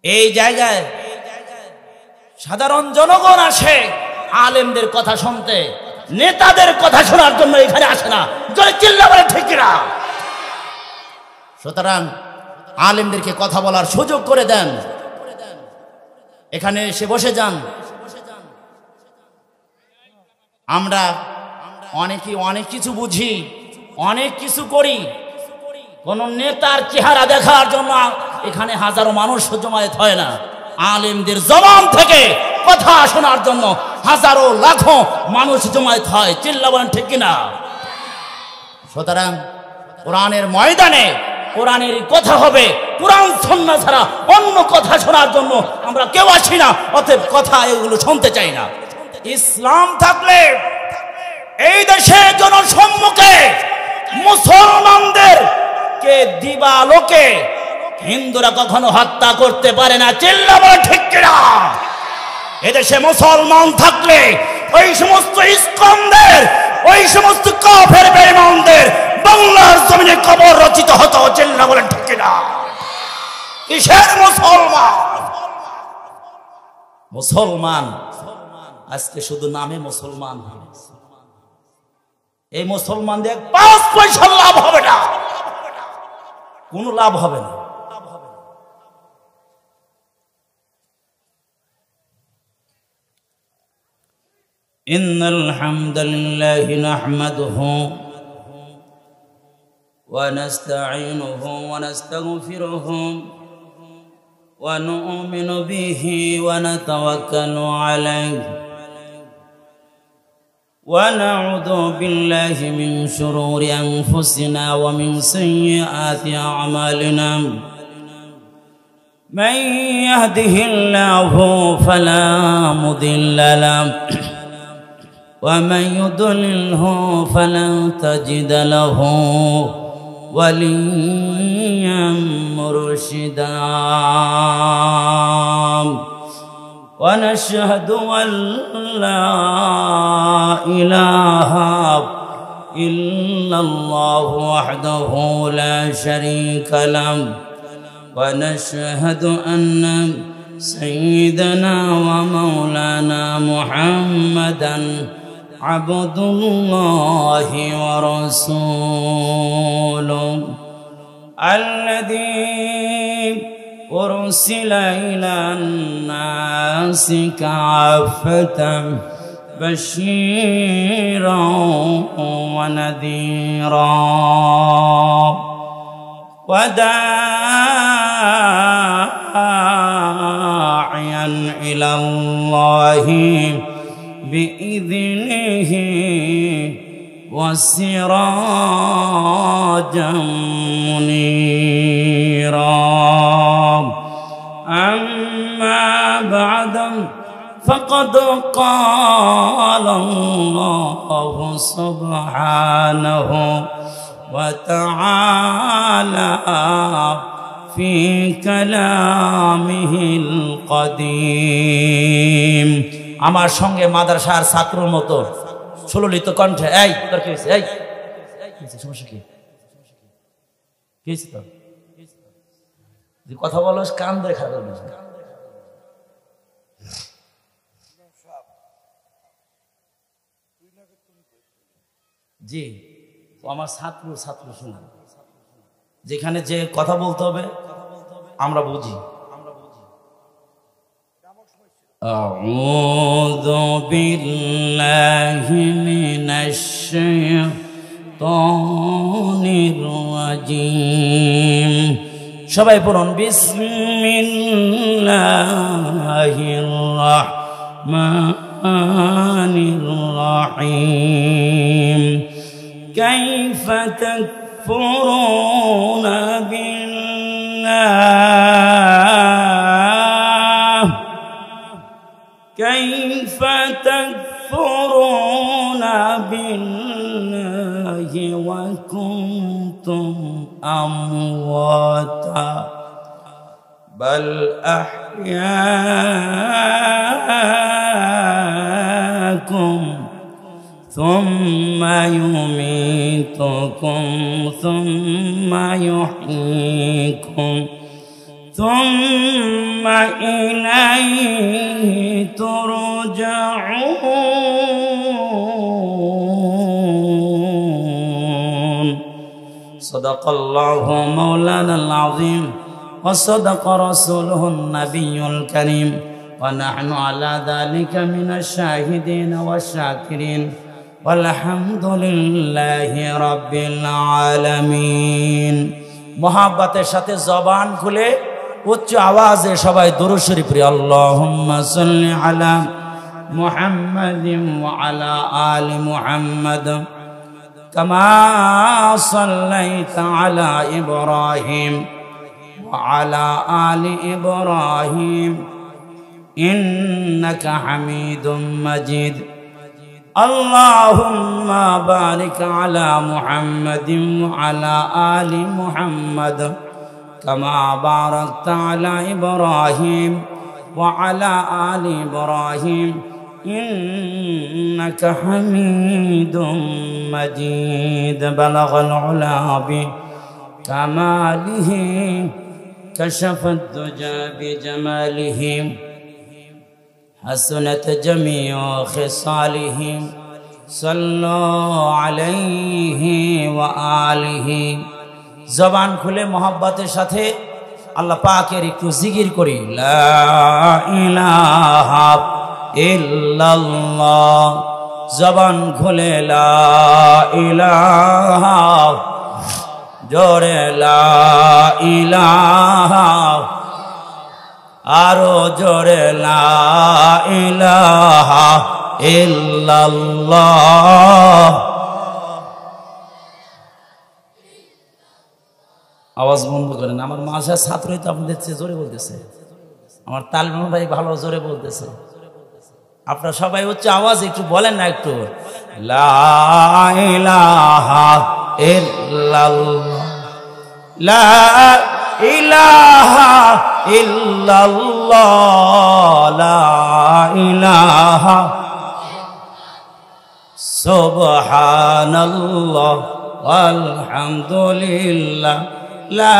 এই জায়গায় সাধারণ জনগণ আসে আলেমদের কথা শুনতে, নেতাদের কথা শোনার জন্য এখানে আসে না। জয় চিল্লা বলে ঠিক না? সুতরাং আলেমদেরকে কথা বলার সুযোগ করে দেন, এখানে এসে বসে যান। আমরা অনেকে অনেক কিছু বুঝি, অনেক কিছু করি, কোন নেতার চেহারা দেখার জন্য এখানে হাজারো মানুষ জমায়েত হয় না। আলেমদের জবান থেকে কথা শোনার জন্য হাজারো লাখো মানুষ জমায়েত হয়। চিল্লা বলেন ঠিক কিনা? সুতরাং কোরআনের ময়দানে কোরআনের কথা হবে, কোরআন সুন্নাহ ছাড়া অন্য কথা শোনার জন্য আমরা কেউ আসি না। অতএব কথা এগুলো শুনতে চাই না। ইসলাম থাকলে এই দেশে জনসম্মুখে মুসলমানদের কে দিবালোকে হিন্দুরা কখনো হত্যা করতে পারে না। চিল্লা বলে ঠিক কিনা? এদেশে মুসলমান থাকলে ওই সমস্ত ইস্কনদের, ওই সমস্ত কাফের বেঈমানদের বাংলার জমিনে কবর রচিত হতো। চিল্লা বলেন ঠিক কিনা? কিসের মুসলমান? মুসলমান আজকে শুধু নামে মুসলমান। এই মুসলমানদের 5 পয়সা লাভ হবে না, কোনো লাভ হবে না। ইন্নাল হামদালিল্লাহি নাহমাদুহু ওয়া নাস্তাঈনুহু ওয়া নাস্তাগফিরুহু ওয়া নু'মিনু বিহি ওয়া নাতাওয়াক্কালু আলাইহি ওয়া নাউযু বিল্লাহি মিন শুরুরি আনফুসিনা ওয়া মিন সাইয়্যাতি আ'মালিনা মান ইয়াহদিহিল্লাহু ফালা মুদিল্লা লাহু ওয়া মান ইউদ্লিলহু ফালান তাজিদা লাহু ওয়ালিয়্যাম মুরশিদা। ونشهد أن لا إله إلا الله وحده لا شريك له ونشهد أن سيدنا ومولانا محمدا عبد الله ورسوله الذي أرسل إلى الناس كافة بشيرا ونذيرا وداعيا إلى الله بإذنه وسراجا منيرا. أما بعد فقد قال الله سبحانه وتعالى في كلامه القديم. আমার সঙ্গে মাদ্রাসার ছাত্রর মতো সুললিত কণ্ঠে এই তোর কি হয়েছে, এই সমস্যা কি হয়েছে? তোর কথা বলো, কান ধরে খারাপ করবে। জি, আমার ছাত্র শোনা, যেখানে যে কথা বলতে হবে আমরা বুঝি। আউযু বিল্লাহি মিনাশ শাইতানির রাজীম। সবাই পড়ুন বিসমিল্লাহির রাহমানির রাহিম। কাইফা তাকফুরুনা বিল্লাহ, কাইফা তাকফুরুনা বিল্লাহি ওয়া কুনতুম আমওয়াতা বাল আহইয়াকুম সুম্মা ইউমীতুকুম সুম্মা ইউহয়ীকুম সুম্মা إليه ترجعون صدق الله مولانا العظيم وصدق رسوله النبي الكريم ونحن على ذلك من الشاهدين والشاكرين والحمد لله رب العالمين محبতের সাথে জবান খুলে উচ্চ আওয়াজে সবাই দুরূদ শরীফ পড়ি আল্লাহুম্মা সাল্লি আলা মুহাম্মাদিন ওয়া আলা আলি মুহাম্মাদ কামা সাল্লাইতা আলা ইব্রাহিম ওয়া আলা আলি ইব্রাহিম ইন্নাকা হামিদুম মাজিদ আল্লাহুম্মা বারিক আলা মুহাম্মাদিন ওয়া আলা আলি মুহাম্মাদ كما باركت على إبراهيم وعلى آل إبراهيم إنك حميد مجيد بلغ العلا بكماله كشف الدجى بجماله حسنت جميع خصاله صلوا عليه وآله জবান খুলে মোহাব্বতের সাথে আল্লাহ পাকের একটু জিকির করি লা ইলাহা ইল্লাল্লাহ জবান খুলে লা ইলাহা জোরে লা ইলাহা আরো জোরে লা ইলাহা ইল্লাল্লাহ আওয়াজ বন্ধ করেন আমার মাঝে ছাত্রই তো আপনাদের চেয়ে জোরে বলতেছে আমার তালিম ভাই ভালো জোরে বলতেছে আপনারা সবাই হচ্ছে আওয়াজ একটু বলেন না একটু লা ইলাহা ইল্লাল্লাহ লা ইলাহা ইল্লাল্লাহ লা ইলাহা সুবহানাল্লাহ আলহামদুলিল্লাহ লা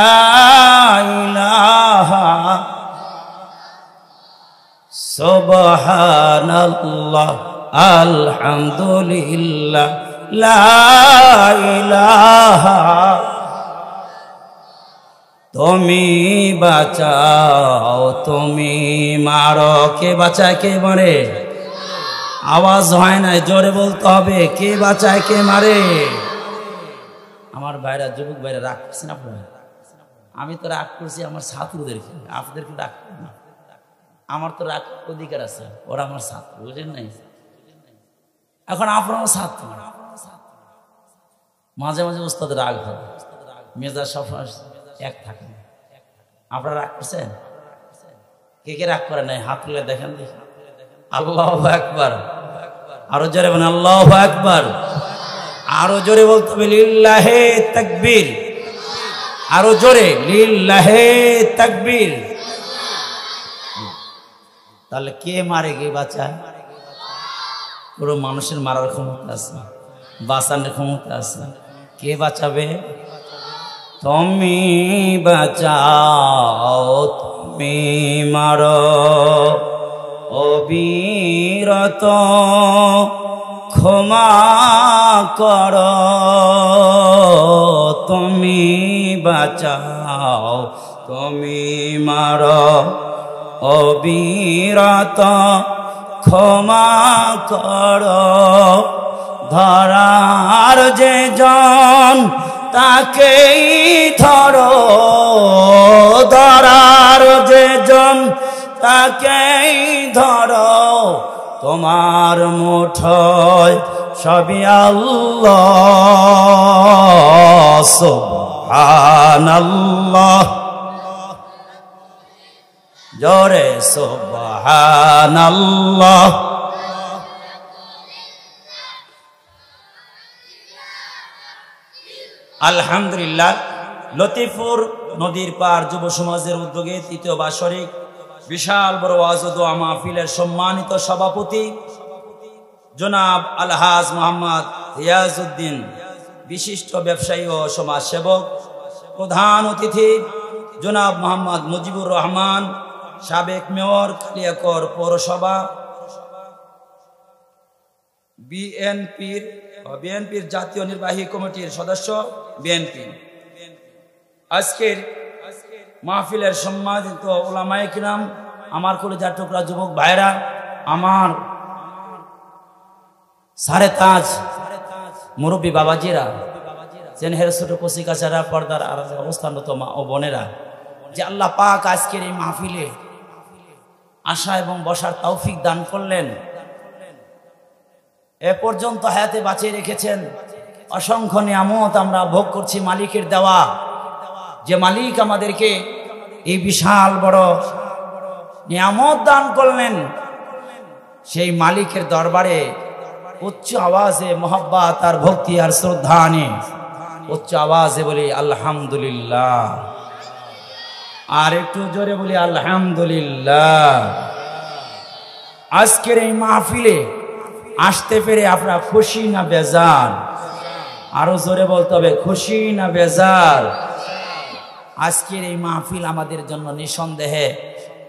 ইলাহা সুবহানাল্লাহ আলহামদুলিল্লাহ লা ইলাহা তুমি বাঁচাও তুমি মারো কে বাঁচায় কে মারে আওয়াজ হয় না জোরে বলতে হবে কে বাঁচায় কে মারে আমার ভাইরা যুবক ভাইরা রাগ করছেন আপনারা আমি তো রাগ করছি আমার ছাত্রদেরকে আপনাদেরকে রাগ করি না আমার তো রাগ অধিকার আছে ওরা আমার ছাত্র বুঝেন নাই এখন আপনার ছাত্র মাঝে মাঝে ওস্তাদ রাগ হয় মেজাজ সব এক থাকে না আপনারা রাগ করছেন কে কে রাগ করে নাই হাত তুলে দেখেন দেখি আল্লাহু আকবার আরো জোরে বলেন আল্লাহু আকবার আরো জোরে বলতে হবে লিল্লাহে তাকবীর আরো জোরে লিল্লাহে তাকবীর তাহলে কে মারে কে বাঁচায় পুরো মানুষের মারার ক্ষমতা আছে বাঁচানোর ক্ষমতা আছে কে বাঁচাবে তুমি বাঁচাও তুমি মারো অবিরত ক্ষমা কর তুমি বাঁচাও তুমি মারো অবিরত ক্ষমা কর ধরার যে জন তাকেই ধরো ধরার যে জন তাকেই ধরো তোমার মুঠোয় সবই আল্লাহ সুবহানাল্লাহ জোরে সুবহানাল্লাহ আলহামদুলিল্লাহ লতিফপুর নদীর পার যুব সমাজের উদ্যোগে তৃতীয় বার্ষিক বিশাল বড় ওয়াজ ও দোয়া মাহফিলের সম্মানিত সভাপতি জনাব আলহাজ মোহাম্মদ রিয়াজউদ্দিন বিশিষ্ট ব্যবসায়ী ও সমাজসেবক প্রধান অতিথি জনাব মোহাম্মদ মুজিবুর রহমান সাবেক মেয়র কালিয়াকৈর পৌরসভা বিএনপির জাতীয় নির্বাহী কমিটির সদস্য বিএনপি। আজকের মাহফিলের সম্মানিত উলামায়ে কিরাম, আমার কলিজার টুকরা যুবক ভাইরা, আমার সারে তাজ মুরব্বী বাবাজিরা, জেনহের ছোট কচি কাচারা, পর্দার আর অবস্থানরত মা ও বোনেরা, যে আল্লাহ পাক আজকের এই মাহফিলে আসা এবং বসার তৌফিক দান করলেন, এ পর্যন্ত হায়াতে বাঁচিয়ে রেখেছেন। অসংখ্য নিয়ামত আমরা ভোগ করছি মালিকের দেওয়া। যে মালিক আমাদেরকে এই বিশাল বড় নিয়ামত দান করলেন, সেই মালিকের দরবারে উচ্চ আওয়াজে মোহাব্বত আর ভক্তি আর শ্রদ্ধা নিয়ে উচ্চ আওয়াজে বলি আলহামদুলিল্লাহ। আর একটু জোরে বলি আলহামদুলিল্লাহ। আজকের এই মাহফিলে আসতে পেরে আপনারা খুশি না বেজার? আরো জোরে বলতে হবে, খুশি না বেজার? আজকের এই মাহফিল আমাদের জন্য নিঃসন্দেহে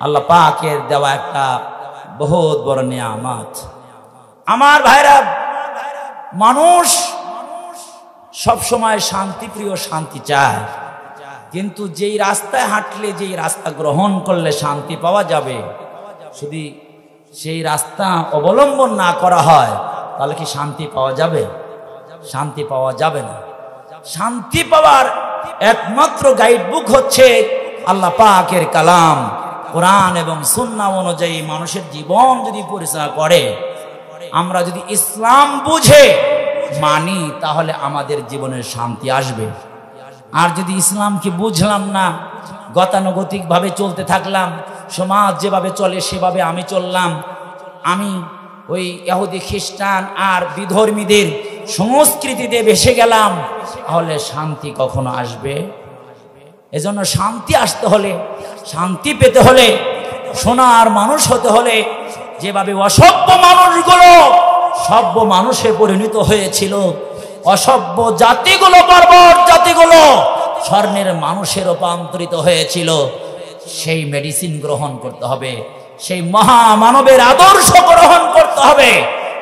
আল্লাহ পাকের দেওয়া একটা বহুত বড় নিয়ামত। আমার ভাইরা, মানুষ সব সময় শান্তিপ্রিয়, শান্তি চায়, কিন্তু যেই রাস্তায় হাঁটলে, যেই রাস্তা গ্রহণ করলে শান্তি পাওয়া যাবে, যদি সেই রাস্তা অবলম্বন না করা হয় তাহলে কি শান্তি পাওয়া যাবে? শান্তি পাওয়া যাবে না। শান্তি পাওয়ার একমাত্র গাইড বুক হচ্ছে আল্লাহ পাকের কালাম, কোরআন এবং সুন্নাহ অনুযায়ী মানুষের জীবন যদি পরিচালনা করে, আমরা যদি ইসলাম বুঝে মানি, তাহলে আমাদের জীবনের শান্তি আসবে। আর যদি ইসলামকে বুঝলাম না, গতানুগতিক ভাবে চলতে থাকলাম, সমাজ যেভাবে চলে সেভাবে আমি চললাম, আমি ওই ইহুদি খ্রিস্টান আর বিধর্মীদের সংস্কৃতিতে ভেসে গেলাম, তাহলে শান্তি কখনো আসবে? এজন্য শান্তি আসতে হলে, শান্তি পেতে হলে, সোনার মানুষ হতে হলে, যেভাবে অসভ্য মানুষগুলো সভ্য মানুষে পরিণত হয়েছিল, অসভ্য জাতিগুলো, বর্বর জাতিগুলো স্বর্ণের মানুষে রূপান্তরিত হয়েছিল, সেই মেডিসিন গ্রহণ করতে হবে, সেই মহামানবের আদর্শ গ্রহণ করতে হবে।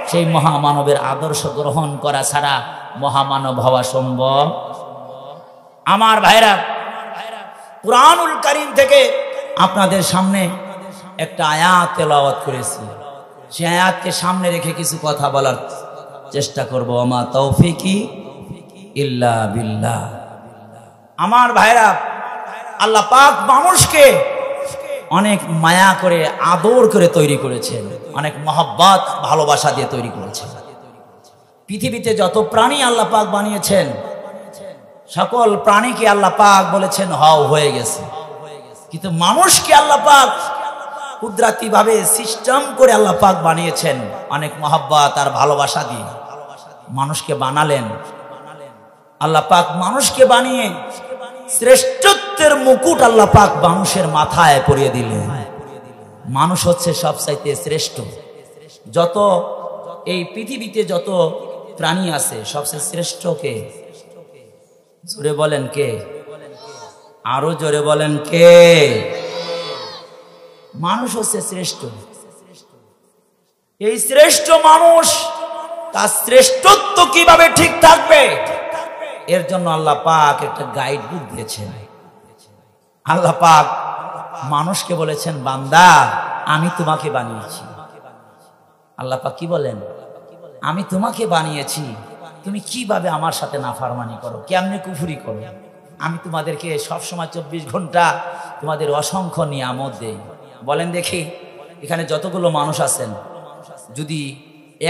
সেই মহামানবের আদর্শ গ্রহণ করা ছাড়া মহামানব হওয়া সম্ভব? আমার ভাইরা, কুরআনুল কারীম থেকে আপনাদের সামনে একটা আয়াত তেলাওয়াত করেছি। সেই আয়াতকে সামনে রেখে কিছু কথা বলার চেষ্টা করব। আমা তৌফিকি ইল্লা বিল্লাহ। আমার ভাইরা, আল্লাহ পাক মানুষকে অনেক মায়া করে, আদর করে তৈরি করেছেন, অনেক মহব্বত, ভালোবাসা দিয়ে তৈরি করেছেন। পৃথিবীতে যত প্রাণী আল্লাহ পাক বানিয়েছেন, সকল প্রাণীকে আল্লাহ পাক বলেছেন হও, হয়ে গেছে। কিন্তু মানুষকে আল্লাহ পাক কুদরতি ভাবে সিস্টেম করে আল্লাহ পাক বানিয়েছেন, অনেক মহব্বত আর ভালোবাসা দিয়ে মানুষকে বানালেন। আল্লাহ পাক মানুষকে বানিয়ে শ্রেষ্ঠত্বের মুকুট আল্লাহ পাক মানুষের মাথায় পরিয়ে দিলেন। মানুষ হচ্ছে সবচাইতে শ্রেষ্ঠ। যত এই পৃথিবীতে যত প্রাণী আছে, সবচেয়ে শ্রেষ্ঠ কে? জোরে বলেন কে? আরো জোরে বলেন কে? মানুষ হচ্ছে শ্রেষ্ঠ। এই শ্রেষ্ঠ মানুষ, তার শ্রেষ্ঠত্ব কিভাবে ঠিক থাকবে, এর জন্য আল্লাহ পাক একটা গাইড বুক দিয়েছেন। আল্লাহ পাক মানুষকে বলেছেন, বান্দা আমি তোমাকে বানিয়েছি। আল্লাহ পাক কি বলেন? আমি তোমাকে বানিয়েছি, তুমি কিভাবে আমার সাথে নাফরমানি করো, কেমনে কুফরি করো। আমি তোমাদেরকে সবসময় 24 ঘন্টা তোমাদের অসংখ্য নিয়ামত দেই। বলেন দেখি, এখানে যতগুলো মানুষ আছেন, যদি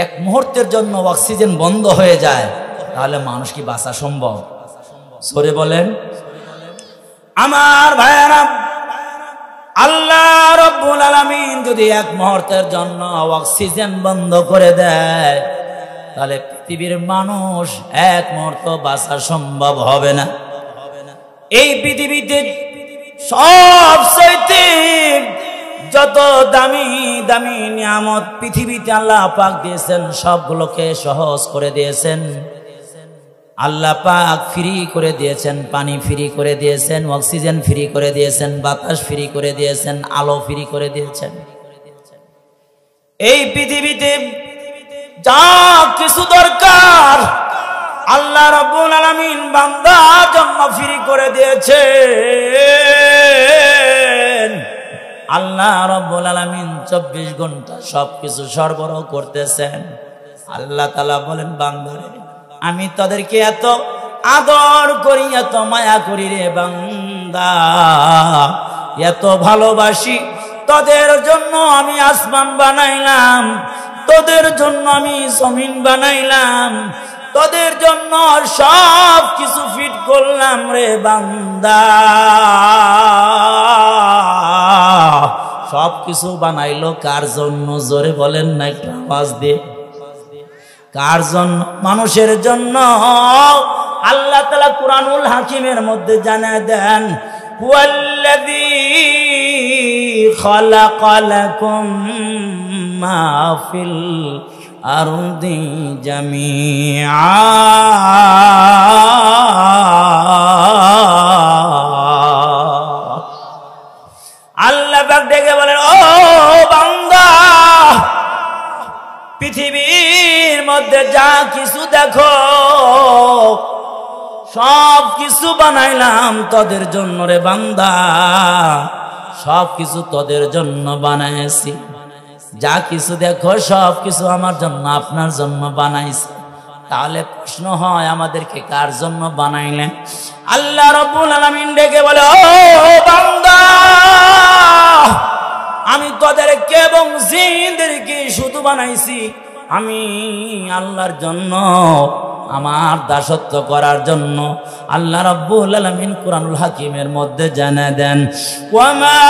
এক মুহূর্তের জন্য অক্সিজেন বন্ধ হয়ে যায়, তাহলে মানুষ কি বাঁচা সম্ভব? সরে বলেন। আমার ভাইয়েরা, আল্লাহ রাব্বুল আলামিন যদি এক মুহূর্তের জন্য অক্সিজেন বন্ধ করে দেয়, তাহলে পৃথিবীর মানুষ এক মুহূর্ত বাঁচা সম্ভব হবে না। এই পৃথিবীতে সবচেয়ে যত দামি দামি নিয়ামত পৃথিবীতে আল্লাহ পাক দিয়েছেন, সবগুলোকে সহজ করে দিয়েছেন। আল্লাহ পাক ফ্রি করে দিয়েছেন, পানি ফ্রি করে দিয়েছেন, অক্সিজেন ফ্রি করে দিয়েছেন, বাতাস ফ্রি করে দিয়েছেন, আলো ফ্রি করে দিয়েছেন। এই পৃথিবীতে যা কিছু দরকার আল্লাহ রাব্বুল আলামিন বান্দার জন্য ফ্রি করে দিয়েছেন। আল্লাহ রাব্বুল আলামিন 24 ঘন্টা সবকিছু সরবরাহ করতেছেন। আল্লাহ তাআলা বলেন, বান্দারে আমি তাদেরকে এত আদর করি, এত মায়া করি রে বান্দা, এত ভালোবাসি, তোদের জন্য আমি আসমান বানাইলাম, তোদের জন্য আমি জমিন বানাইলাম, তোদের জন্য সব কিছু ফিট করলাম রে বান্দা। সব কিছু বানাইলো কার জন্য? জোরে বলেন না, একটু আওয়াজ দিয়ে। কার জন্য? মানুষের জন্য। আল্লাহ তাআলা কুরআনুল হাকিমের মধ্যে জানায় দেন, হুয়াল্লাযী খালাকা লাকুম মা ফিল আরদি জামিআ। আল্লাহ পাক ডেকে বলেন, ও বান্দা, পৃথিবীর মধ্যে যা কিছু দেখো সব কিছু বানাইলাম তোদের জন্য রে বান্দা, সব কিছু তোদের জন্য বানাইছি। যা কিছু দেখো সব কিছু আমার জন্য, আপনার জন্য বানাইছি। তাহলে প্রশ্ন হয়, আমাদেরকে কার জন্য বানাইলেন? আল্লাহ রাব্বুল আলামিন ডেকে বলে, ও বান্দা, আমি তোদেরকে এবং জিনদেরকে শুধু বানাইছি আমি আল্লাহর জন্য, আমার দাসত্ব করার জন্য। আল্লাহ রাব্বুল আলামিন কুরআনুল হাকিমের মধ্যে জানায় দেন, ওয়ামা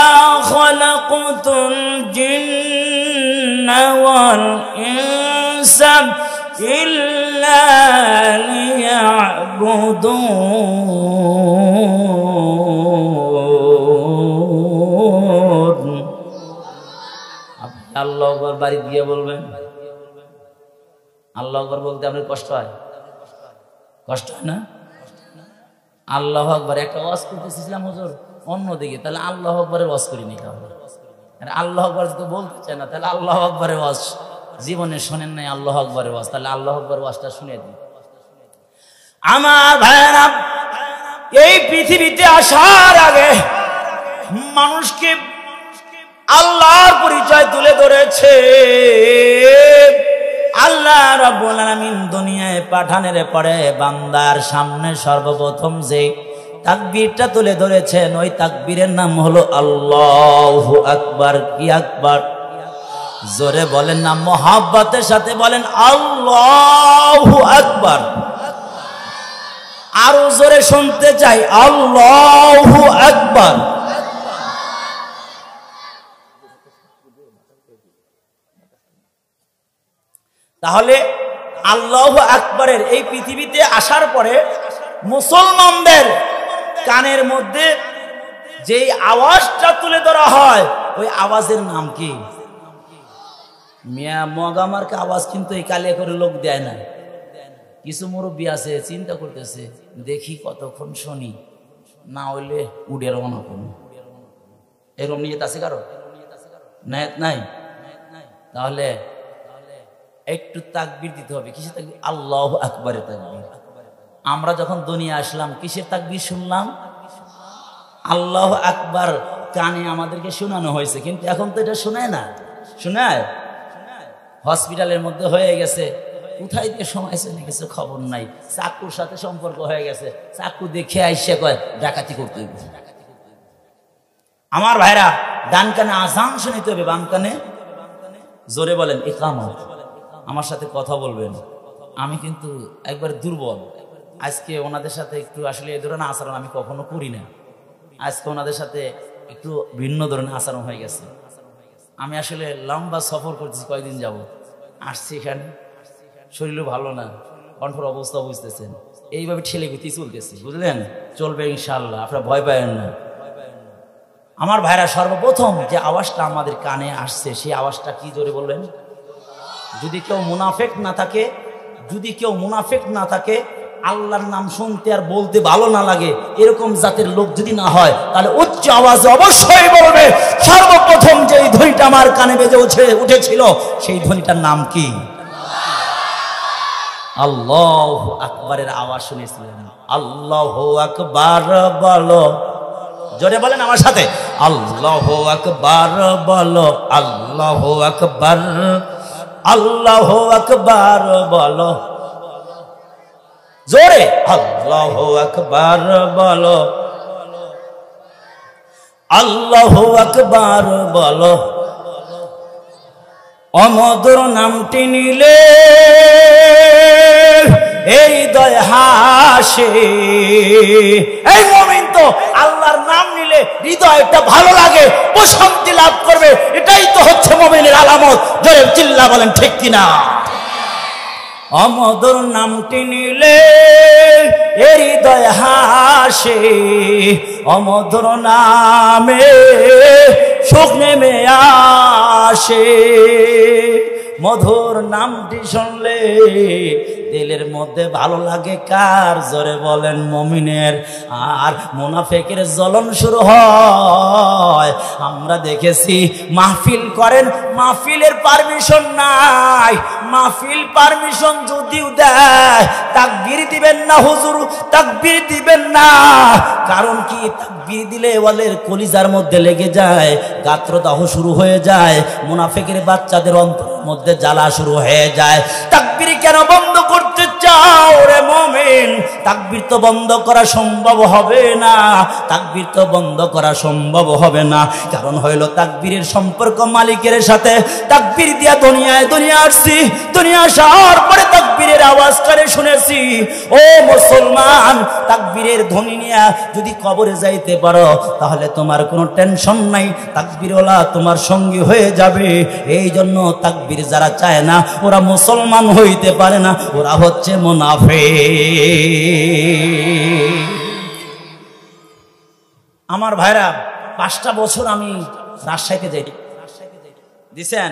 খালাকতুল জিন্না ওয়াল ইনসা ইল্লা লিয়াবুদুন। আপনি আল্লাহু আকবার বাড়ি গিয়ে বলবেন। আল্লাহু আকবার বলতে আপনার কষ্ট হয়? কষ্ট হয় না? আল্লাহু আকবার একটা ওয়াজ করতেছিলাম হুজুর অন্যদিকে, তাহলে আল্লাহু আকবারের ওয়াজ করিনি। তাহলে আল্লাহু আকবার যদি বলতে চায় না, তাহলে আল্লাহু আকবারের ওয়াজ জীবনে শোনেন নাই, আল্লাহু আকবারের ওয়াজ, তাহলে আল্লাহু আকবারের ওয়াজটা শুনে দিন। আমার ভাইরা, এই পৃথিবীতে আসার আগে মানুষকে আল্লাহর পরিচয় তুলে ধরেছে। আল্লাহ রাব্বুল আলামিন দুনিয়ায় পাঠানোর পরে বান্দার সামনে সর্বপ্রথম যে তাকবীরটা তুলে ধরেছেন, ওই তাকবীরের নাম হলো আল্লাহু আকবার। কি আকবার? জোরে বলেন না, মুহাব্বতের সাথে বলেন আল্লাহু আকবার। আরো জোরে শুনতে চাই, আল্লাহু আকবার। তাহলে আল্লাহু আকবারের এই পৃথিবীতে আসার পরে মুসলমানদের কানের মধ্যে যেই আওয়াজটা তুলে ধরা হয়, ওই আওয়াজের নাম কি? মিয়া মগামার্কা আওয়াজ কিন্তু এই কালিয়া করে লোক দেয় না। কিছু মুরব্বী আছে চিন্তা করতেছে, দেখি কতক্ষণ শুনি, না হইলে উড়ে রওনা করুন। এরকম নিয়ত আছে কারো? নিয়ত নাই? তাহলে একটু তাকবীর দিতে হবে। কিসের তাকবীর? আল্লাহু আকবারের তাকবীর। আমরা যখন দুনিয়া আসলাম কিসের তাকবীর শুনলাম? আল্লাহু আকবার কানে আমাদেরকে শোনানো হয়েছে, কিন্তু এখন তো এটা শোনায় না। শোনায়? হসপিটালের মধ্যে হয়ে গেছে, কোথায় দিয়ে সময় চলে গেছে খবর নাই। চাকুর সাথে সম্পর্ক হয়ে গেছে, চাকু দেখে আইসে কয় ডাকাতি করতে হইবে। আমার ভাইরা, ডান কানে আযান শুনিতে হবে, বাম কানে জোরে বলেন ইকামত। আমার সাথে কথা বলবেন। আমি কিন্তু একবার দুর্বল, আজকে ওনাদের সাথে একটু আসলে এই ধরনের আচরণ আমি কখনো করি না। আজকে ওনাদের সাথে একটু ভিন্ন ধরনের আচরণ হয়ে গেছে। আমি আসলে লম্বা সফর করতেছি, কয়দিন যাব আসছি এখানে, শরীরও ভালো না, কণ্ঠর অবস্থা বুঝতেছেন, এইভাবে ঠেলে গুতি চলতেছি, বুঝলেন? চলবে ইনশাল্লাহ, আপনারা ভয় পাবেন না। আমার ভাইরা, সর্বপ্রথম যে আওয়াজটা আমাদের কানে আসছে সেই আওয়াজটা কি জোরে বলবেন? যদি কেউ মুনাফিক না থাকে, যদি কেউ মুনাফিক না থাকে আল্লাহর নাম শুনতে আর বলতে ভালো না লাগে এরকম জাতের লোক যদি না হয়, তাহলে উচ্চ আওয়াজে অবশ্যই বলবে, সর্বপ্রথম যেই ধ্বনিটা আমার কানে বেজে উঠেছিল সেই ধ্বনিটার নাম কি? আল্লাহু আকবারের আওয়াজ শুনেছিলেন। আল্লাহু আকবার বলো, জোরে বলেন আমার সাথে, আল্লাহু আকবার বলো, আল্লাহু আকবার, আল্লাহু আকবার বলো, জোরে আল্লাহু আকবার বলো, আল্লাহু আকবার বলো। অমধুর নামটি নিলে এই হৃদয় হাসে। এই মুমিন তো আল্লাহর নাম নিলে হৃদয়টা ভালো লাগে, প্রশান্তি লাভ করবে, এটাই তো হচ্ছে মুমিনের আলামত। জোরে চিল্লা বলেন ঠিক কিনা? অমধুর নামটি নিলে এই হৃদয় হাসে, অমধুর নামে সুখ নেমে আসে। মধুর নামটি শুনলে দিলের মধ্যে ভালো লাগে কার? জোরে বলেন মুমিনের। আর মুনাফিকের জ্বলন শুরু হয়। আমরা দেখেছি মাহফিল করেন, মাহফিলের পারমিশন নাই। মাহফিল পারমিশন যদিও দেয়, তাকবীর দিবেন না হুজুর, তাকবীর দিবেন না। কারণ কি? তাকবীর দিলে ওয়ালের কলিজার মধ্যে লেগে যায়, গাত্রদাহ শুরু হয়ে যায়, মুনাফিকের বাচ্চাদের অন্তরের মধ্যে জ্বালা শুরু হয়ে যায়। তাকবীর কেন বন্ধ করতে চাও রে মুমিন? তাকবীর তো বন্ধ করা সম্ভব হবে না, তাকবীর তো বন্ধ করা সম্ভব হবে না। কারণ হইল তাকবীরের সম্পর্ক মালিকের সাথে। তাকবীর দিয়া দুনিয়া আসছি, দুনিয়া আসার পরে তাকবীরের আওয়াজ করে শুনেছি। ও মুসলমান, তাকবীরের ধ্বনি নিয়ে যদি কবরে যাইতে পারো তাহলে তোমার কোনো টেনশন নাই, তাকবীরওয়ালা তোমার সঙ্গী হয়ে যাবে। এই জন্য তাকবীর যারা চায় না ওরা মুসলমান হইতে পারে না, ওরা হচ্ছে মুনাফিক। আমার ভাইরা, 5টা বছর আমি রাজশাহীতে যাই দিছেন।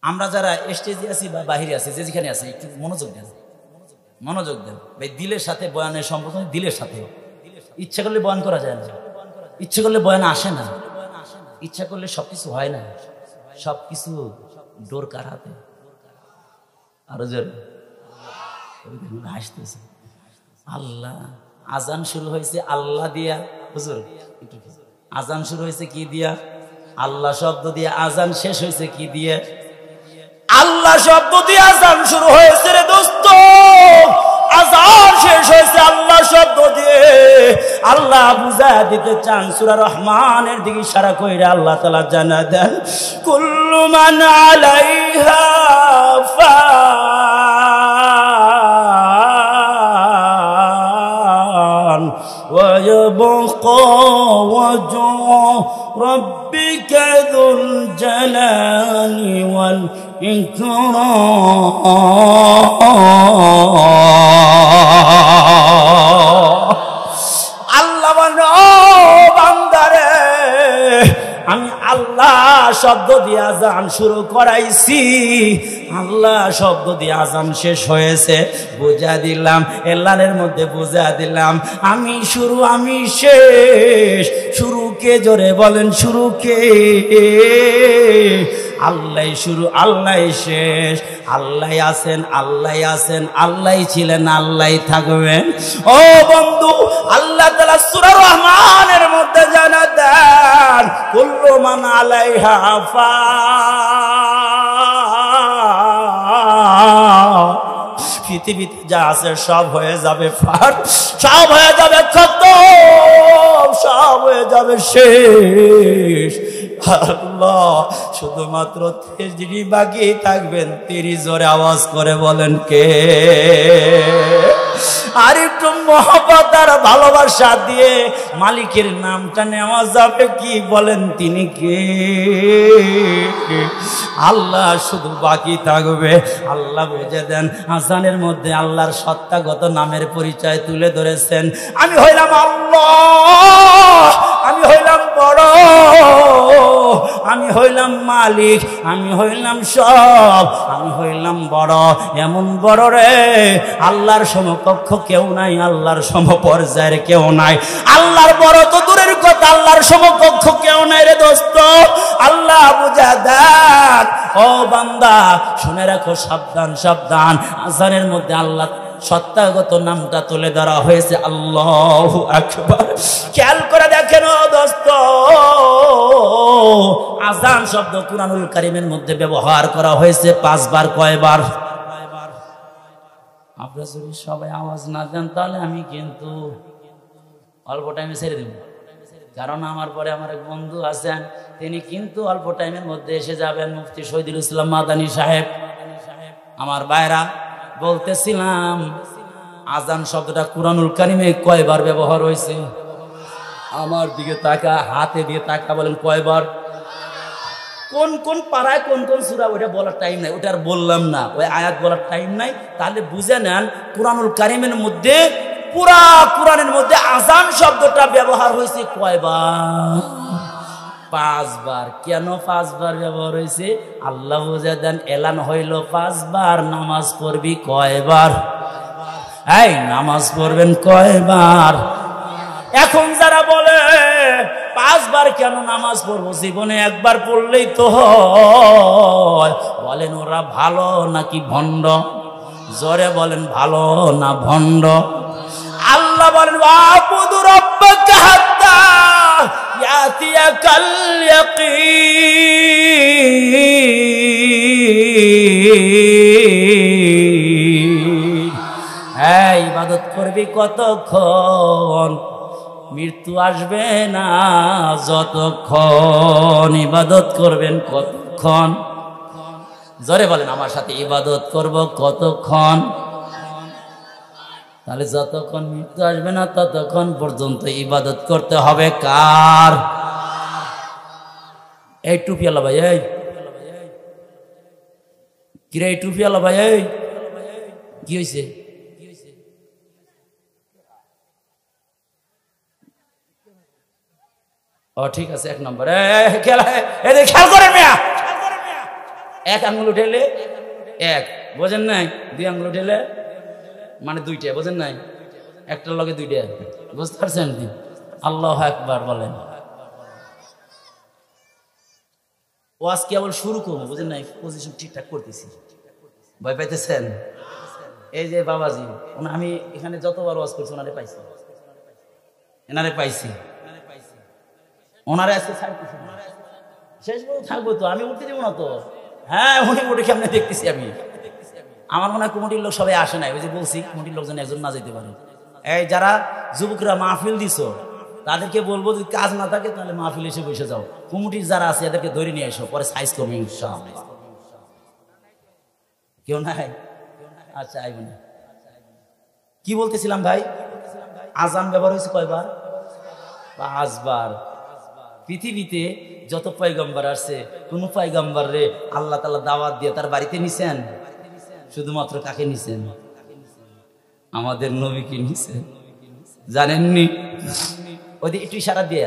আমরা যারা স্টেজে আছি বা বাহিরে আছি, যে যেখানে আছি, একটু মনোযোগ দেন, মনোযোগ দেন ভাই। দিলের সাথে বয়ানের সম্পর্ক দিলের সাথে। ইচ্ছা করলে বয়ান করা যায় না, ইচ্ছা করলে বয়ান আসে না, ইচ্ছা করলে সবকিছু হয় না, সবকিছু ডোর কার হাতে। আরো জোরে হাসতেছে। আল্লাহ, আজান শুরু হয়েছে আল্লাহ দিয়া। হুজুর আজান শুরু হয়েছে কি দিয়া? আল্লাহ শব্দ দিয়ে। আজান শেষ হয়েছে কি দিয়ে? আল্লাহ শব্দ দিয়ে আজান শুরু হয়েছে রে দোস্ত, আজান শেষ হয়েছে আল্লাহ শব্দ দিয়ে। আল্লাহ বুঝা দিতে চান, সূরা রহমানের দিকে ইশারা কইরা আল্লাহ তাআলা জানা দেন, কুল্লু মান আলাইহা ফান ওয়া ইয়াবকা ওয়াজহু রাব্বিকা যুল জালালি ওয়াল আল্লাহ বলেন, ও বান্দারে, আমি আল্লাহ শব্দ দিয়ে আজান শুরু করাইছি, আল্লাহ শব্দ দিয়ে আজান শেষ হয়েছে। বুঝা দিলাম, এলানের মধ্যে বুঝা দিলাম, আমি শুরু আমি শেষ। শুরু কে? জোরে বলেন শুরু কে? আল্লাহ শুরু, আল্লাহ শেষ। আল্লাহ আছেন, আল্লাহ আছেন, আল্লাহ ছিলেন, আল্লাহ থাকবেন। ও বন্ধু, আল্লাহ তাআলা সূরা রহমানের মধ্যে জানা দেন, কুল্লু মান আলাইহা ফান। পৃথিবীতে যা আছে সব হয়ে যাবে ফান, সব হয়ে যাবে খতম, সব হয়ে যাবে শেষ। আল্লাহ শুধুমাত্র 30 বাকি থাকবেন। 30 জোরে আওয়াজ করে বলেন কে? আর একটু মহব্বত আর ভালোবাসা দিয়ে মালিকের নামটা নেওয়া যাবে কি? বলেন তিনি কে? আল্লাহ শুধু বাকি থাকবে। আল্লাহ বুঝে দেন, আজানের মধ্যে আল্লাহর সত্তাগত নামের পরিচয় তুলে ধরেছেন। আমি হইলাম আল্লাহ, আমি হইলাম বড়, আমি হইলাম মালিক, আমি হইলাম সব, আমি হইলাম বড়, এমন বড় রে আল্লাহর সমকক্ষ কেউ নাই, আল্লাহর সমপর্যায়ের কেউ নাই। আল্লাহর বড় তো দূরের কথা, আল্লাহর সমকক্ষ কেউ নাই রে দোস্ত। আল্লাহ বুঝা দেন। ও বান্দা শুনে রাখো, সাবধান সাবধান। আজানের মধ্যে আল্লাহ সত্তাগত নামটা তুলে ধরা হয়েছে, আল্লাহু আকবার। খেয়াল করে দেখেন ও দোস্ত, আজান শব্দ কুরআনুল কারীমের মধ্যে ব্যবহার করা হয়েছে 5 বার। কয়বার? আপনারা যদি সবাই আওয়াজ না দেন তাহলে আমি কিন্তু অল্প টাইমে ছেড়ে দেব। কারণ আমার পরে আমার এক বন্ধু আছেন, তিনি কিন্তু অল্প টাইমের মধ্যে এসে যাবেন, মুফতি শহীদুল ইসলাম মাদানী সাহেব। আমার ভাইরা বলতেছিলাম, আজান শব্দটা কুরআনুল কারীমে কয়বার ব্যবহার হয়েছে? আমার দিকে তাকা, হাতে দিয়ে তাকা, বলেন কয়বার? কোন কোন পাড়ায় কোন কোন সূরা, ওটা বলার টাইম নাই, ওটা আর বললাম না, ওই আয়াত বলার টাইম নাই। তাহলে বুঝে নেন কুরআনুল কারীমের মধ্যে, পুরা কুরআনের মধ্যে আজান শব্দটা ব্যবহার হয়েছে কয়বার? 5 বার। কেন 5 বার ব্যবহার হয়েছে? আল্লাহ বুঝে দেন, এলান হইল 5 বার। নামাজ পড়বি কয়বার? এই নামাজ পড়বেন কয়বার? এখন যারা বলে 5 বার কেন নামাজ পড়বো, জীবনে একবার পড়লেই তো হয়, বলেন ওরা ভালো নাকি ভণ্ড? জোরে বলেন, ভালো না ভণ্ড? আল্লাহ বলেন, ওয়াবুদু রাব্বাকা হাত্তা ইয়াতিয়াকাল ইয়াকিন। এই ইবাদত করবি কতক্ষণ? মৃত্যু আসবে না যতক্ষণ। ইবাদত করবেন কতক্ষণ? জোরে বলেন আমার সাথে, ইবাদত করব কতক্ষণ? তাহলে যতক্ষণ মৃত্যু আসবে না ততক্ষণ পর্যন্ত ইবাদত করতে হবে। কার? এই টুপিওয়ালা ভাই, এই কিরে এই টুপিওয়ালা ভাই, এই কি হয়েছে? ও ঠিক আছে, 1 নম্বর। খেয়াল করেন মিয়া, 1 আঙ্গুল উঠেলে 1, বোঝেন নাই? 2 আঙ্গুল উঠেলে মানে 2টা, বোঝেন নাই? একটার লগে 2টা, বুঝতে পারছেন? আল্লাহু আকবার বলেন। ওয়াজ কেবল শুরু করবো, বুঝেন নাই? পজিশন ঠিকঠাক করতেছি, ভয় পাইতেছেন? এই যে বাবাজি, আমি এখানে যতবার ওয়াজ করছি ওনারে পাইছি, এনারে পাইছি, ওনারে আজকে ছাড়তেছি, শেষ পর্যন্ত থাকবো তো, আমি উঠতে দেবো না তো। হ্যাঁ, উনি উঠে কেমনে দেখতেছি আমি। আমার মনে হয় কমিটির লোক সবাই আসে নাই, ওই যে বলছি কমিটির লোকজন একজন না যেতে পারে। এই যারা যুবকরা মাহফিল দিছ তাদেরকে বলবো, যদি কাজ না থাকে তাহলে মাহফিল এসে বসে যাও। কমিটির যারা আছে এদেরকে ধরে নিয়ে এসো, পরে সাইজ করবে ইনশাআল্লাহ। কেউ নাই? আচ্ছা আইব না। কি বলতেছিলাম ভাই? আজান ব্যবহার হয়েছে কয়বার? 5 বার। পৃথিবীতে যত পয়গম্বর আসছে, কোন পয়গম্বর রে আল্লাহ তাআলা দাওয়াত দিয়ে তার বাড়িতে নিছেন? শুধুমাত্র কাকে নিছেন? আমাদের নবীকে নিছেন। জানেননি? ওই একটু ইশারা দিয়ে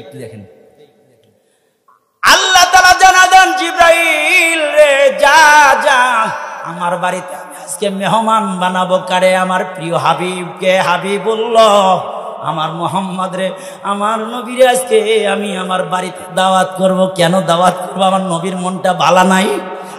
একটু দেখেন। আল্লাহ তাআলা জানা দেন, জিবরাইল রে যা যা আমার বাড়িতে আমি আজকে মেহমান বানাবো। কারে? আমার প্রিয় হাবিবকে। হাবিবুল্লাহ আমার মোহাম্মদ রে, আমার নবীর আজকে আমি আমার বাড়িতে দাওয়াত করব। কেন দাওয়াত করবো? আমার নবীর মনটা ভালো নাই।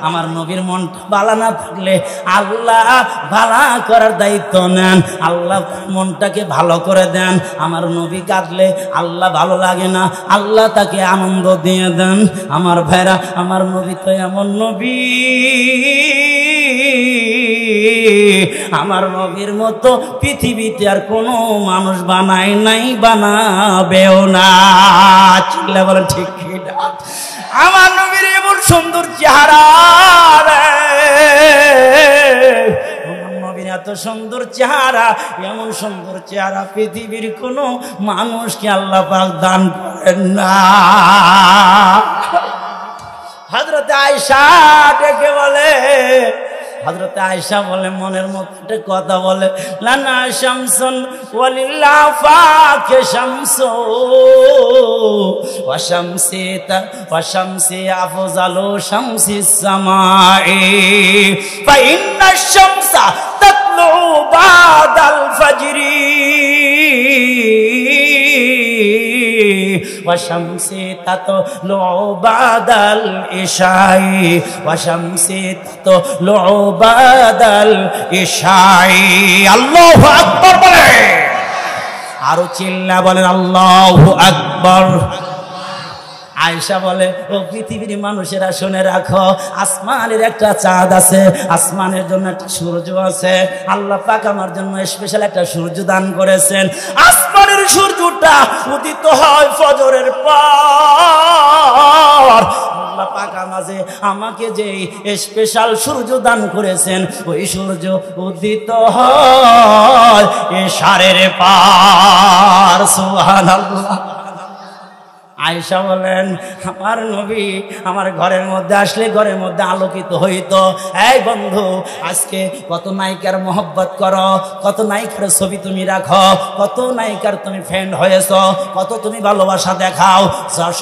আমার নবীর মনটা ভালো না থাকলে আল্লাহ ভালো করার দায়িত্ব নেন, আল্লাহ মনটাকে ভালো করে দেন। আমার নবী কাঁদলে আল্লাহ ভালো লাগে না, আল্লাহ তাকে আনন্দ দিয়ে দেন। আমার ভাইরা, আমার নবী তো এমন নবী, আমার নবীর মতো পৃথিবীতে আর কোনো মানুষ বানায় নাই, বানাবেও না। চিল্লা বলেন ঠিক কিনা? আমার নবীর এমন সুন্দর চেহারা, আমার নবীর এত সুন্দর চেহারা, এমন সুন্দর চেহারা পৃথিবীর কোনো মানুষকে আল্লাহ পাক দান করেন না। হযরত আয়েশা ডেকে বলে, হযরত আয়েশা বলে, মনের মধ্যে কথা বলে, লানা শামসুন ওয়ালিল্লাহ ফাকে শামসু ওয়া শামসি আফজালু শামসিস সামাই ফা ইন্নাশ শামসা তাতলু বাদাল ফাজরি ওয়াশামসি তাতলু বাদাল ইশাই ওয়াশামসি তাতলু বাদাল ইশাই। আল্লাহু আকবার বলে, আরো চিল্লা বলেন আল্লাহু আকবার। আয়েশা বলে, ও পৃথিবীর মানুষেরা শুনে রাখো, আসমানের একটা চাঁদ আছে, আসমানের জন্য একটা সূর্য আছে। আল্লাহ পাক আমার জন্য স্পেশাল একটা সূর্য দান করেছেন। আসমানের সূর্যটা উদিত হয় ফজরের পর। আল্লাহ পাক আমাকে যে স্পেশাল সূর্য দান করেছেন, ওই সূর্য উদিত হয় এশারের পার। সুবহানাল্লাহ। আয়েশা বলেন, আমার নবী আমার ঘরের মধ্যে আসলে ঘরের মধ্যে আলোকিত হইতো। এই বন্ধু, আজকে কত নায়িকার মহব্বত করো, কত নায়িকার ছবি তুমি রাখো, কত নায়িকার তুমি ফ্রেন্ড হয়েছ, কত তুমি ভালোবাসা দেখাও,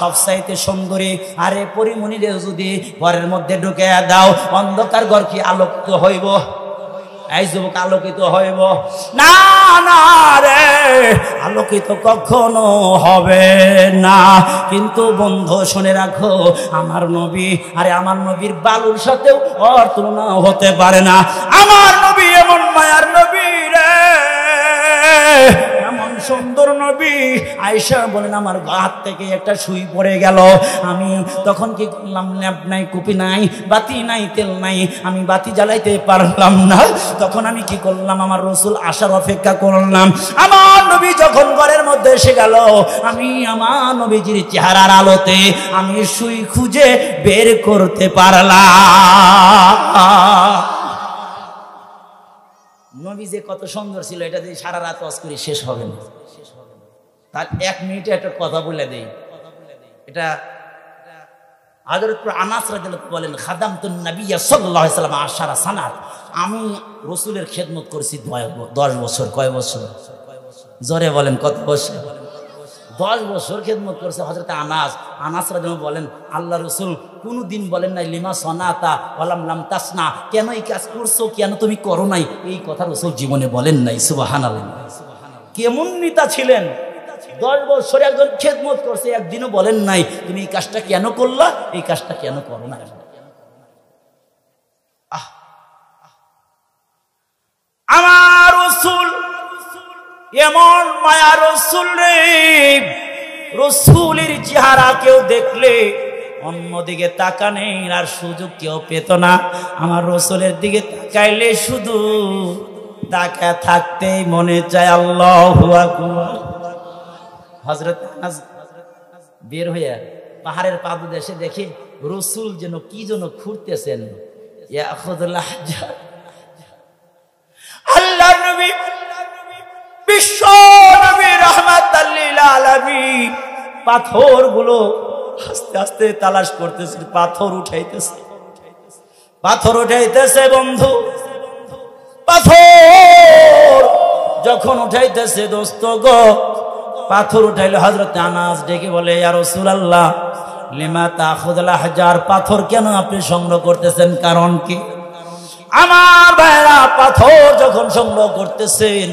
সবচাইতে সুন্দরী আরে পরিমণিরে যদি ঘরের মধ্যে ঢুকে দাও, অন্ধকার ঘর কি আলোকিত হইব? এই যুবক আলোকিত হইব না? না রে, আলোকিত কখনো হবে না। কিন্তু বন্ধু শুনে রাখো, আমার নবী, আরে আমার নবীর বালুর সাথেও ওর তুলনা হতে পারে না। আমার নবী এমন মায়ার নবী রে, এমন সুন্দর নবী। আয়েশা বলেন, আমার হাত থেকে একটা সুই পড়ে গেল। আমি তখন কি করলাম, ল্যাম্প নাই, কুপি নাই, বাতি নাই, তেল নাই, আমি বাতি জ্বালাইতে পারলাম না। তখন আমি কি করলাম, আমার রাসূল আসার অপেক্ষা করলাম। আমার নবী যখন ঘরের মধ্যে এসে গেল, আমি আমার নবীজির চেহারার আলোতে আমি সুই খুঁজে বের করতে পারলাম। নবী যে কত সুন্দর ছিল, এটা দিয়ে সারা রাত ওয়াজ করে শেষ হবে না। তার 1 মিনিটে একটা কথা বলে দেই। এটা হযরত আনাস রাদিয়াল্লাহু বলেন, খাদামতুন নবী সাল্লাল্লাহু আলাইহি ওয়াসাল্লাম 10 সানাত। আমি রাসূলের খেদমত করেছি 10 বছর। কয় বছর? জোরে বলেন, কত বছর? 10 বছর খেদমত করেছে হযরত আনাস রাদিয়াল্লাহু বলেন, আল্লাহ রাসূল কোনদিন বলেন নাই লিমা সনাতা ওয়ালাম লাম তাসনা, কেন এই কাজ করছো, কেন তুমি করো নাই, এই কথা রাসূল জীবনে বলেন নাই। সুবহানাল্লাহ। কেমন নেতা ছিলেন! 10 বছর একজন খেদমত করছে, একদিনও বলেন নাই তুমি এই কাজটা কেন করলা, এই কাজটা কেন করো না। আমার রাসূল এমন মায়া রাসূল রে, রাসূলের চেহারা কেউ দেখলে অন্যদিকে তাকানোর আর সুযোগ কেউ পেত না। আমার রাসূলের দিকে তাকাইলে শুধু তাকায় থাকতেই মনে চায়। আল্লাহু আকবার। হযরত আনাস বের হইয়া পাহাড়ের পাদদেশে দেখে রাসূল যেন কি যেন খুঁড়তেছেন। ইয়াখুযুল আহজার, আল্লাহর নবী, বিশ্ব নবী রাহমাতাল লিল আলামিন পাথরগুলো আস্তে আস্তে তালাশ করতেছে, পাথর উঠাইতেছে বন্ধু। পাথর যখন উঠাইতেছে দোস্ত গো, পাথর উঠাইলো। হযরত আনাস ডেকে বলে, ইয়া রাসূলুল্লাহ লিমা তাখুযুল আহজার, পাথর কেন আপনি সংগ্রহ করতেছেন, কারণ কি? আমার ভাইরা, পাথর যখন সংগ্রহ করতেছেন,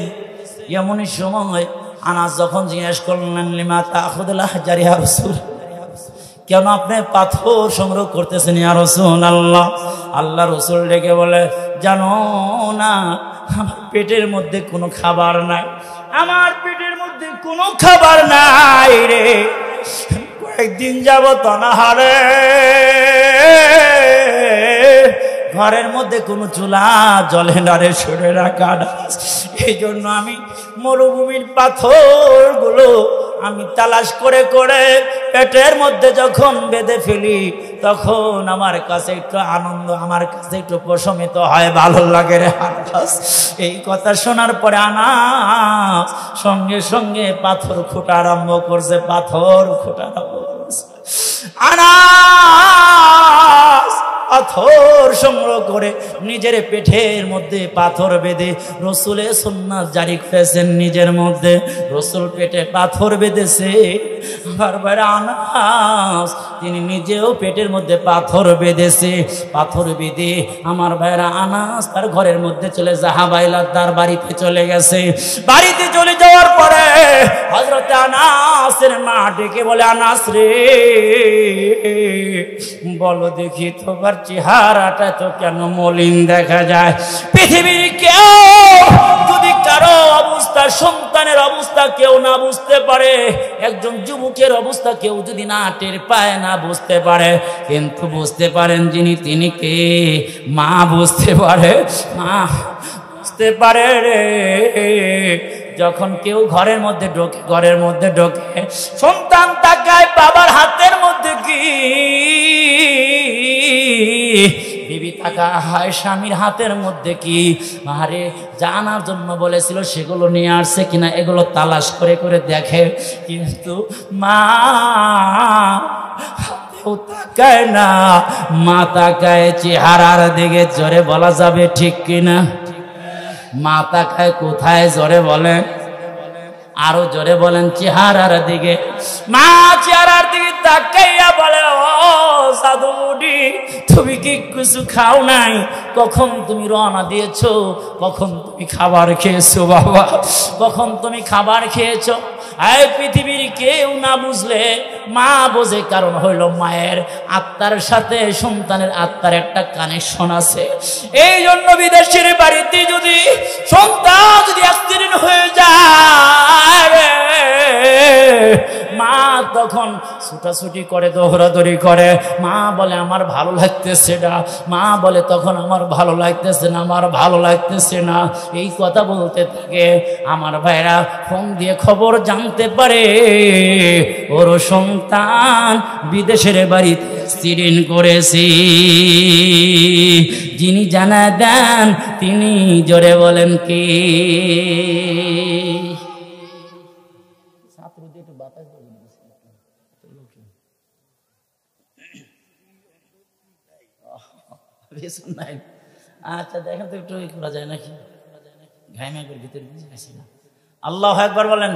এমনই সময় আনাস যখন জিজ্ঞেস করলেন, লিমা তাখুযুল আহজার ইয়া রাসূল, কেন আপনি পাথর সংগ্রহ করতেছেন ইয়া রাসূলুল্লাহ? আল্লাহ রাসূল ডেকে বলে, জানো না আমার পেটের মধ্যে কোনো খাবার নাই, আমার পেটের মধ্যে কোনো খাবার নাই রে। কয়েকদিন যাবত অনাহারে, ঘরের মধ্যে কোনো চুলা জ্বলে না রে, সরে রাখা না। এই জন্য আমি মরুভূমির পাথরগুলো আমি তালাশ করে করে পেটের মধ্যে যখন বেঁধে ফেলি, তখন আমার কাছে একটু আনন্দ, আমার কাছে একটু প্রশমিত হয়, ভালো লাগে রে আনাস। এই কথা শোনার পরে আনাস সঙ্গে সঙ্গে পাথর খোঁটা আরম্ভ করছে, পাথর খোঁটা আরম্ভ করছে। আনাস পাথর সংগ্রহ করে নিজের পেটের মধ্যে পাথর বেঁধে রসুলের সুন্নাত জারি করেছেন নিজের মধ্যে। রসুল পেটে পাথর বেঁধেছে, বারবার আনাস তিনি নিজেও পেটের মধ্যে পাথর বেঁধেছে। পাথর বেঁধে আমার ভাইরা আনাস তার ঘরের মধ্যে চলে জাহাবাইলা তার বাড়িতে চলে গেছে। বাড়িতে চলে যাওয়ার পরে হযরত আনাসের মা ডেকে বলে, আনাস রে বলো দেখি তোমার চেহারাটা তো কেন মলিন দেখা যায়? পৃথিবীর কেউ যদি কারো অবস্থা, সন্তানের অবস্থা কেউ না বুঝতে পারে, একজন যুবকের অবস্থা কেউ যদি না টের পায়, না বুঝতে পারে, কিন্তু বুঝতে পারেন যিনি, তিনি কে? মা বুঝতে পারে, মা বুঝতে পারে রে। যখন কেউ ঘরের মধ্যে ঢোকে সন্তান তাকায় বাবার হাতের মধ্যে কি, বিবি তাকা হয় স্বামীর হাতের মধ্যে কি। আরে জানার জন্য বলেছিল সেগুলো নিয়ে আসছে কিনা এগুলো তালাশ করে করে দেখে, কিন্তু মা তাকায় না, মা তাকায় চেহারার দিকে। জোরে বলা যাবে ঠিক কিনা? মা তাকায় কোথায়? জোরে বলেন, আরো জোরে বলেন। চেহারার দিকে। মা চেহারার দিকে তাকাইয়া বলে, ও সাধুডি তুমি কি কিছু খাও নাই? কখন তুমি রওনা দিয়েছো? কখন তুমি খাবার খেয়েছো বাবা? কখন তুমি খাবার খেয়েছো? এই পৃথিবীর কেউ না বুঝলে মা বোঝে, কারণ হইল মায়ের আত্মার সাথে সন্তানের আত্মার একটা কানেকশন আছে। এই জন্য বিদেশের বাড়িতে যদি সন্তান যদি অ্যাক্সিডেন্ট হয়ে যায়, মা তখন ছুটাছুটি করে, দৌড়াদৌড়ি করে। মা বলে আমার ভালো লাগতেছে না, মা বলে তখন আমার ভালো লাগতেছে না, আমার ভালো লাগতেছে না, এই কথা বলতে থাকে। আমার ভাইরা ফোন দিয়ে খবর জানতে পারে ওর সন্তান বিদেশের বাড়িতে অ্যাক্সিডেন্ট করেছে। যিনি জানা দেন তিনি জোরে বলেন কি? আচ্ছা দেখেন তো একটু করা যায় নাকি? ঘাইমাগুর ভিতরে বুঝে না। আল্লাহু আকবার বলেন।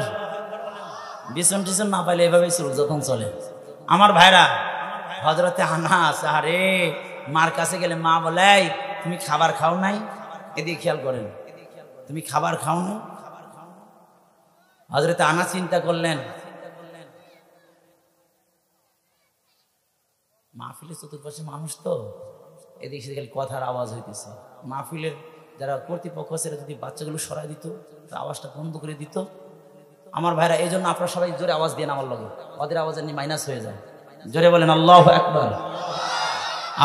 বিছন টিছন না পাইলে এভাবে যখন চলে। আমার ভাইরা, হযরতে আনাস, আরে মার কাছে গেলে মা বলে, তুমি খাবার খাও নাই? এদিকে খেয়াল করেন, তুমি খাবার খাও না? হযরতে আনাস চিন্তা করলেন, মাহফিলের চতুর্পাশে মানুষ তো, এদিকে সেদিকে কথার আওয়াজ হইতেছে। মাহফিলের যারা কর্তৃপক্ষ সেটা যদি বাচ্চাগুলো সরাই দিত, আওয়াজটা বন্ধ করে দিত। আমার ভাইরা, এই জন্য আপনারা সবাই জোরে আওয়াজ দিয়ে আমার লগে, ওদের আওয়াজ এমনি মাইনাস হয়ে যায়। জোরে বলেন আল্লাহু আকবার,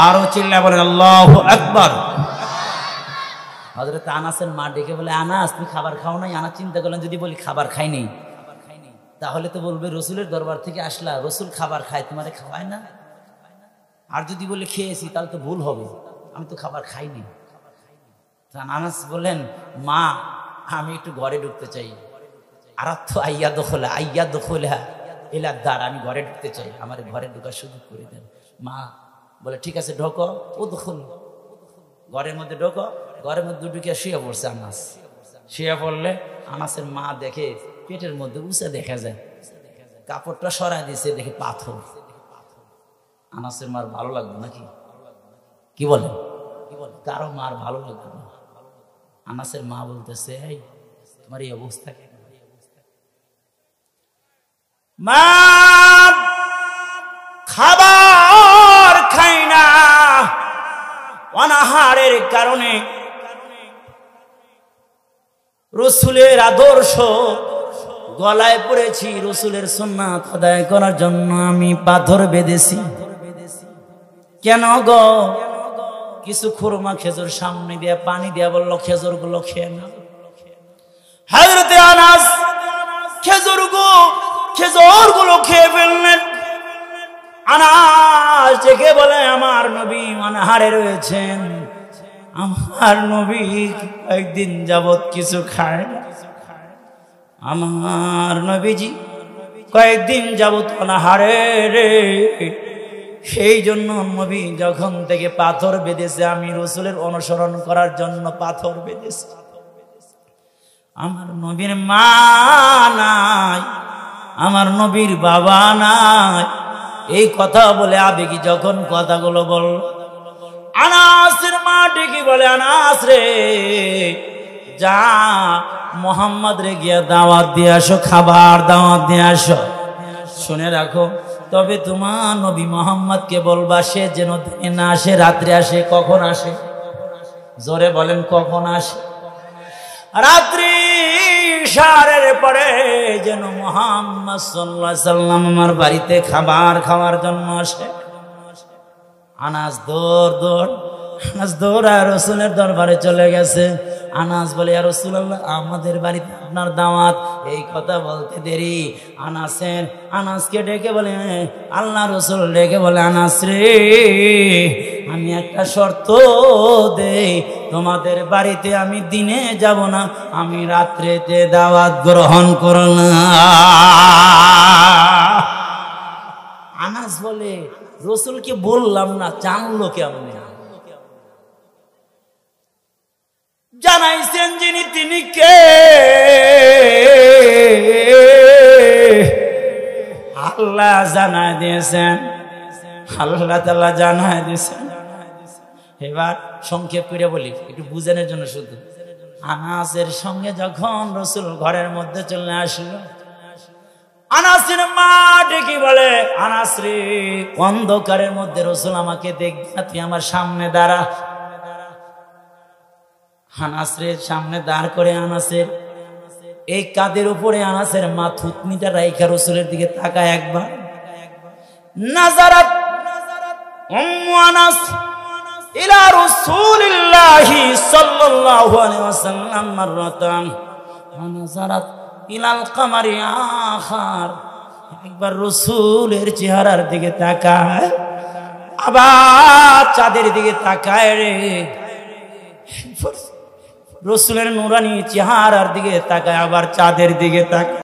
আরো চিল্লায় বলেন আল্লাহু আকবার। হযরত আনাসের মা ডেকে বলে, আনাস তুমি খাবার খাও নাই? আনাস চিন্তা করলেন, যদি বলি খাবার খাই নেই তাহলে তো বলবে রসুলের দরবার থেকে আসলা, রসুল খাবার খায়, তোমারে খাওয়ায় না। আর যদি বলে খেয়েছি তাহলে তো ভুল হবে, আমি তো খাবার খাইনি। আনাস বলেন, মা আমি একটু ঘরে ঢুকতে চাই। আরাত্থ আইয়া দখলা এলার দ্বার, আমি ঘরে ঢুকতে চাই, আমার ঘরে ঢোকার সুযোগ করে দেন। মা বলে ঠিক আছে ঢোকো। ও দখল, ঘরের মধ্যে ঢোকো। ঘরের মধ্যে ঢুকে শুয়ে পড়ছে আনাস। শুয়ে পড়লে আনাসের মা দেখে পেটের মধ্যে উঁচা দেখা যায়, কাপড়টা সরাই দিয়েছে, দেখে পাথর। আনাসের মার ভালো লাগবে নাকি? কি বলেন? কারো মার ভালো লাগবে না। আনাসের মা বলতেছে, এই তোমার এই অবস্থা কেন? মা খাবার খাই না, অনাহারের কারণে রসুলের আদর্শ গলায় পড়েছি, রসুলের সুন্নাত আদায় করার জন্য আমি পাথর বেঁধেছি। কেন গো? কিছু খুরমা খেজুর সামনে দিয়ে পানি দিয়ে বললো খেজুর গুলো খেয়ে না। হযরতে আনাস খেজুর গুলো খেয়ে ফেললেন। আনাস জেগে বলে, আমার নবী অনাহারে রয়েছেন, আমার নবী কয়েকদিন যাবত কিছু খায় না, আমার নবীজি কয়েকদিন যাবত অনাহারে রে। সেই জন্য নবী যখন থেকে পাথর বেঁধেছে, আমি রসুলের অনুসরণ করার জন্য পাথর বেঁধেছি। আমার নবীর মা নাই, আমার নবীর বাবা নাই, এই কথা বলে আবেগী যখন কথাগুলো বল, আনাসের মা ডেকে বলে, আনাস রে যা মোহাম্মদ রে গিয়া দাওয়াত দিয়ে আসো, খাবার দাওয়াত দিয়ে আসো। শুনে রাখো, তবে তোমার নবী মোহাম্মদকে বলবা সে যেন দিনে না আসে, রাত্রে আসে। কখন আসে? জোরে বলেন, কখন আসে? রাত্রি ইশারের পরে যেন মুহাম্মদ সাল্লাল্লাহু আলাইহি সাল্লাম আমার বাড়িতে খাবার খাওয়ার জন্য আসে। আনাস দৌড়ায় রসুলের দরবারে চলে গেছে। আনাস বলে, ইয়া রাসূলুল্লাহ, আমাদের বাড়িতে আপনার দাওয়াত। এই কথা বলতে দেরি আনাসকে ডেকে বলে, আল্লাহ রসুল ডেকে বলে, আনাস রে আমি একটা শর্ত দেই, তোমাদের বাড়িতে আমি দিনে যাব না, আমি রাত্রেতে দাওয়াত গ্রহণ করব না। আনাস বলে, রসুলকে বললাম না, জানলো কেমনে? জানাইছেন যিনি তিনি কে? আল্লাহ জানায় দিয়েছেন, আল্লাহ তাআলা জানায় দিয়েছেন। এবার সংক্ষেপ করে বলি, একটু বুঝানোর জন্য শুধু। আনাসের সঙ্গে যখন রসুল ঘরের মধ্যে চলে আসলো, আনাসের মা ডেকে বলে, আনাস রে অন্ধকারের মধ্যে রসুল আমাকে দেখবি না, তুই আমার সামনে দাঁড়া। আনাসের সামনে দাঁড় করে আনাসের এই কাঁধের উপরে আনাসের মা থুতনিটা রাইখা রসুলের দিকে তাকায় একবার। নাজারাত উম্মু আনাস ইলা রাসূলিল্লাহি সাল্লাল্লাহু আলাইহি ওয়াসাল্লাম মাররাতান ওয়া নাজারাত ইলাল কামারি আখার। একবার রসুলের চেহারার দিকে তাকায়, আবার চাঁদের দিকে তাকায় রে। রসুলের নুরানি চেহারার দিকে তাকায়, আবার চাঁদের দিকে তাকায়।